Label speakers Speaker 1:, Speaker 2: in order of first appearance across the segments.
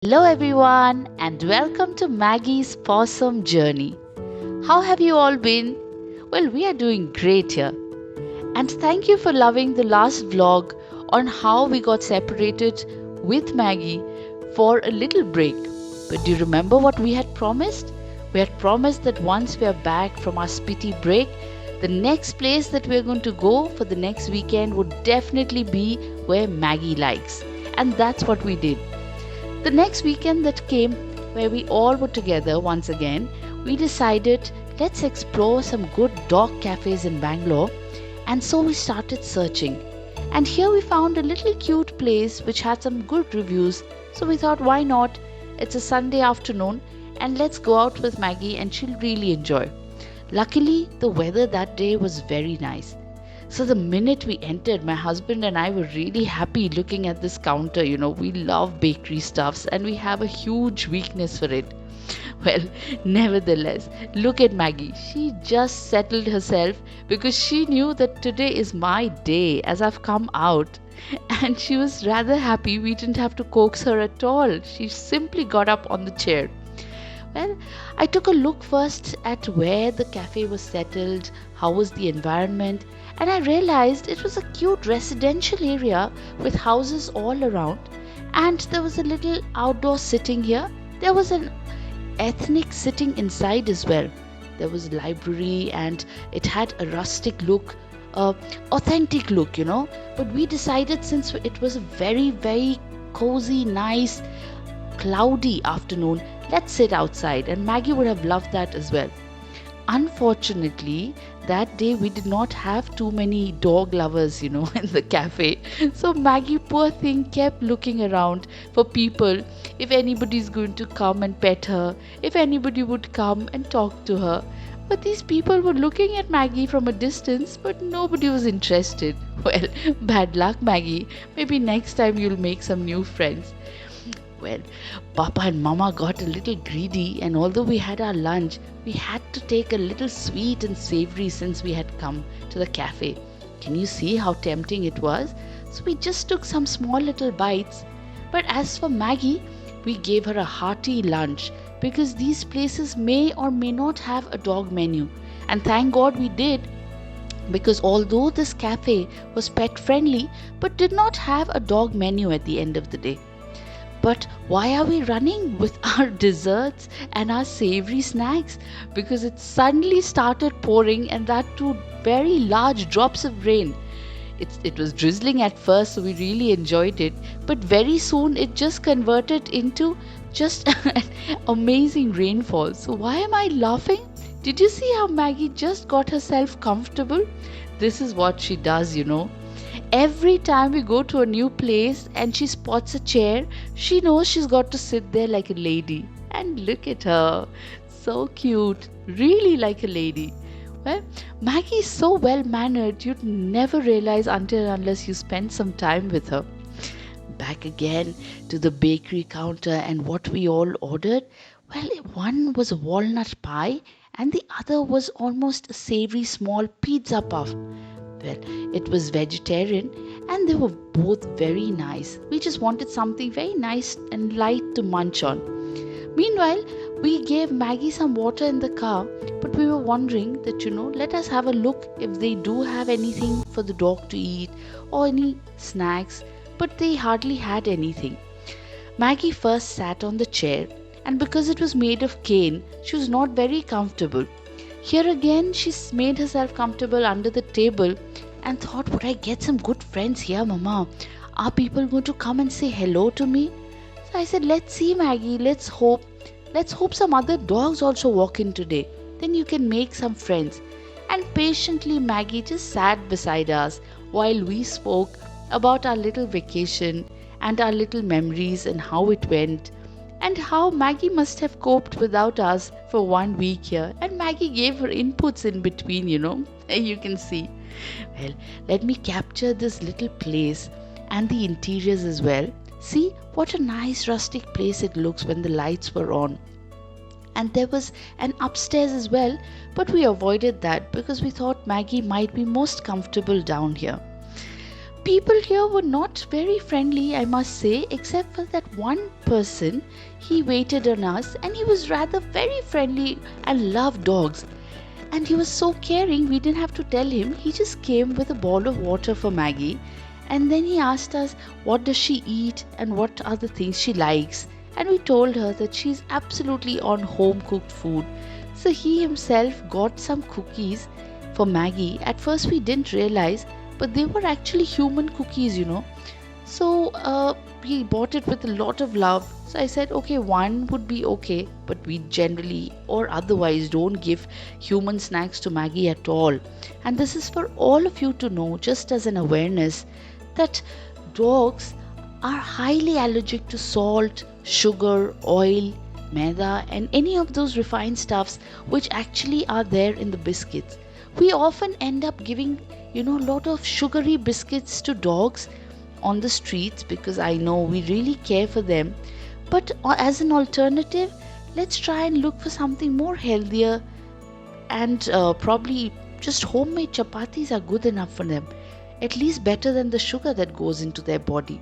Speaker 1: Hello, everyone, and welcome to Maggie's Possum Journey. How have you all been? Well, we are doing great here. And thank you for loving the last vlog on how we got separated with Maggie for a little break. But do you remember what we had promised? We had promised that once we are back from our spitty break, the next place that we are going to go for the next weekend would definitely be where Maggie likes. And that's what we did. The next weekend that came, where we all were together once again, we decided let's explore some good dog cafes in Bangalore, and so we started searching. And here we found a little cute place which had some good reviews, so we thought why not? It's a Sunday afternoon and let's go out with Maggie and she'll really enjoy. Luckily, the weather that day was very nice. So the minute we entered, my husband and I were really happy looking at this counter. We love bakery stuffs and we have a huge weakness for it. Well, nevertheless, look at Maggie. She just settled herself because she knew that today is my day as I've come out. And she was rather happy we didn't have to coax her at all. She simply got up on the chair. Well, I took a look first at where the cafe was settled, how was the environment, and I realized it was a cute residential area with houses all around, and there was a little outdoor sitting here. There was an ethnic sitting inside as well. There was a library and it had a rustic look, authentic look. But we decided since it was a very, very cozy, nice cloudy afternoon, let's sit outside, and Maggie would have loved that as well. Unfortunately, that day we did not have too many dog lovers, in the cafe. So Maggie, poor thing, kept looking around for people, if anybody's going to come and pet her, if anybody would come and talk to her. But these people were looking at Maggie from a distance, but nobody was interested. Well, bad luck, Maggie. Maybe next time you'll make some new friends. Well, Papa and Mama got a little greedy, and although we had our lunch, we had to take a little sweet and savory since we had come to the cafe. Can you see how tempting it was? So we just took some small little bites. But as for Maggie, we gave her a hearty lunch because these places may or may not have a dog menu. And thank God we did, because although this cafe was pet friendly but did not have a dog menu at the end of the day. But why are we running with our desserts and our savory snacks? Because it suddenly started pouring, and that too very large drops of rain. It was drizzling at first, so we really enjoyed it. But very soon it just converted into just an amazing rainfall. So why am I laughing? Did you see how Maggie just got herself comfortable? This is what she does. Every time we go to a new place and she spots a chair, she knows she's got to sit there like a lady. And look at her. So cute. Really like a lady. Well, Maggie is so well mannered, you'd never realize until unless you spend some time with her. Back again to the bakery counter, and what we all ordered? Well, one was a walnut pie and the other was almost a savory small pizza puff. Well, it was vegetarian and they were both very nice. We just wanted something very nice and light to munch on. Meanwhile, we gave Maggie some water in the car, but we were wondering that, let us have a look if they do have anything for the dog to eat or any snacks, but they hardly had anything. Maggie first sat on the chair, and because it was made of cane, she was not very comfortable. Here again, she made herself comfortable under the table and thought, would I get some good friends here, Mama? Are people going to come and say hello to me? So I said, let's see, Maggie, let's hope. Let's hope some other dogs also walk in today. Then you can make some friends. And patiently, Maggie just sat beside us while we spoke about our little vacation and our little memories and how it went, and how Maggie must have coped without us for 1 week here. And Maggie gave her inputs in between, you can see. Well, let me capture this little place and the interiors as well. See what a nice rustic place it looks when the lights were on. And there was an upstairs as well, but we avoided that because we thought Maggie might be most comfortable down here. People here were not very friendly, I must say, except for that one person. He waited on us and he was rather very friendly and loved dogs. And he was so caring, we didn't have to tell him. He just came with a bowl of water for Maggie. And then he asked us what does she eat and what are the things she likes. And we told her that she's absolutely on home cooked food. So he himself got some cookies for Maggie. At first we didn't realize, but they were actually human cookies. So he bought it with a lot of love. So I said, okay, one would be okay, but we generally or otherwise don't give human snacks to Maggie at all. And this is for all of you to know, just as an awareness, that dogs are highly allergic to salt, sugar, oil, maida, and any of those refined stuffs which actually are there in the biscuits. We often end up giving, a lot of sugary biscuits to dogs on the streets because I know we really care for them. But as an alternative, let's try and look for something more healthier, and probably just homemade chapatis are good enough for them, at least better than the sugar that goes into their body.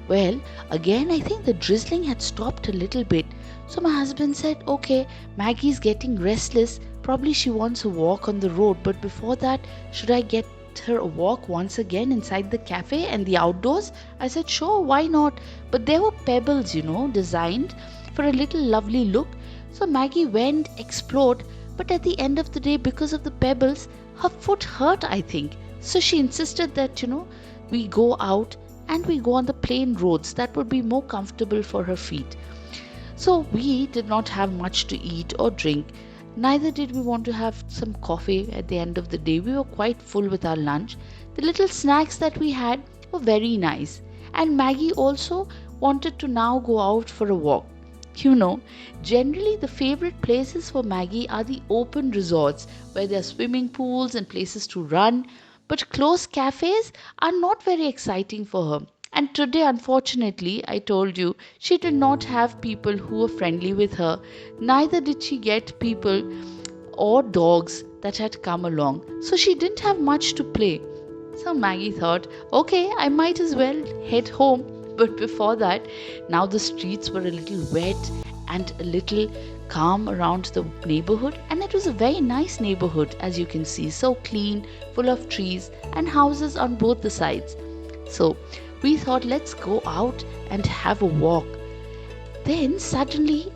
Speaker 1: Well, again, I think the drizzling had stopped a little bit. So my husband said, okay, Maggie's getting restless. Probably she wants a walk on the road. But before that, should I get her a walk once again inside the cafe and the outdoors? I said, sure, why not? But there were pebbles, designed for a little lovely look. So Maggie went, explored. But at the end of the day, because of the pebbles, her foot hurt, I think. So she insisted that, we go out and we go on the plain roads that would be more comfortable for her feet. So we did not have much to eat or drink. Neither did we want to have some coffee at the end of the day. We were quite full with our lunch. The little snacks that we had were very nice. And Maggie also wanted to now go out for a walk. Generally the favorite places for Maggie are the open resorts where there are swimming pools and places to run. But closed cafes are not very exciting for her. And today, unfortunately, I told you, she did not have people who were friendly with her. Neither did she get people or dogs that had come along. So she didn't have much to play. So Maggie thought, okay, I might as well head home. But before that, now the streets were a little wet and a little calm around the neighborhood, and it was a very nice neighborhood, as you can see, so clean, full of trees and houses on both the sides. So we thought, let's go out and have a walk. Then suddenly,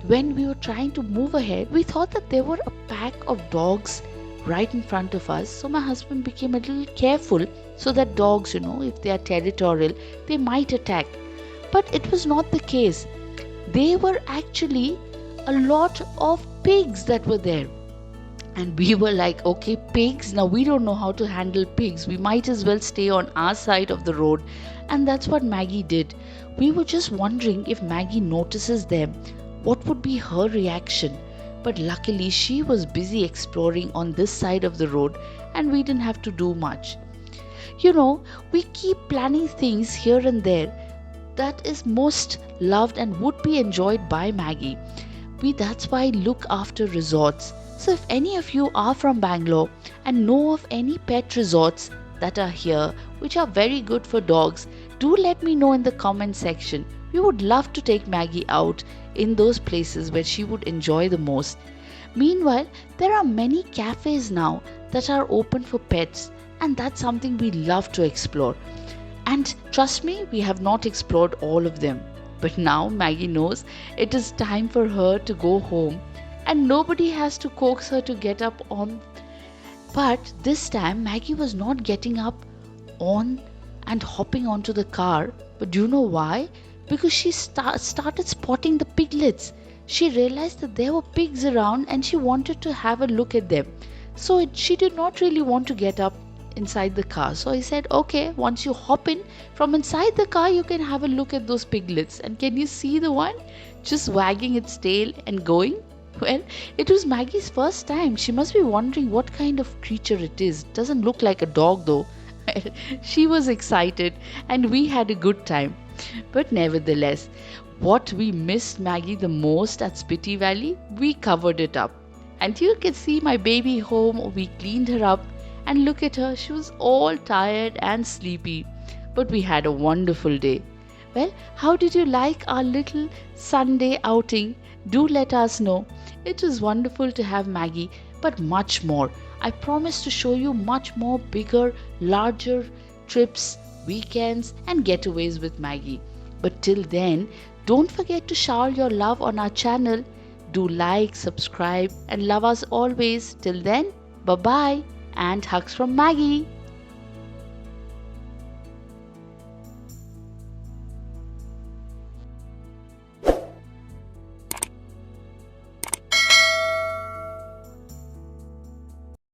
Speaker 1: when we were trying to move ahead, we thought that there were a pack of dogs right in front of us. So my husband became a little careful, so that dogs, if they are territorial, they might attack. But it was not the case. They were actually a lot of pigs that were there. And we were like, okay, pigs, now we don't know how to handle pigs. We might as well stay on our side of the road. And that's what Maggie did. We were just wondering if Maggie notices them, what would be her reaction? But luckily she was busy exploring on this side of the road and we didn't have to do much. We keep planning things here and there that is most loved and would be enjoyed by Maggie. That's why look after resorts. So if any of you are from Bangalore and know of any pet resorts that are here which are very good for dogs, do let me know in the comment section. We would love to take Maggie out in those places where she would enjoy the most. Meanwhile, there are many cafes now that are open for pets, and that's something we love to explore. And trust me, we have not explored all of them. But now Maggie knows it is time for her to go home, and nobody has to coax her to get up on. But this time Maggie was not getting up on and hopping onto the car. But do you know why? Because she started spotting the piglets. She realized that there were pigs around and she wanted to have a look at them. So she did not really want to get up inside the car. So I said, okay, once you hop in from inside the car, you can have a look at those piglets. And can you see the one just wagging its tail and going? Well, it was Maggie's first time. She must be wondering what kind of creature it is. Doesn't look like a dog though. She was excited and we had a good time. But nevertheless, what we missed Maggie the most at Spiti Valley, we covered it up. And you can see my baby home, we cleaned her up And look at her, she was all tired and sleepy. But we had a wonderful day. Well, how did you like our little Sunday outing? Do let us know. It was wonderful to have Maggie, but much more. I promise to show you much more bigger, larger trips, weekends, and getaways with Maggie. But till then, don't forget to shower your love on our channel. Do like, subscribe, and love us always. Till then, bye bye, and hugs from Maggie.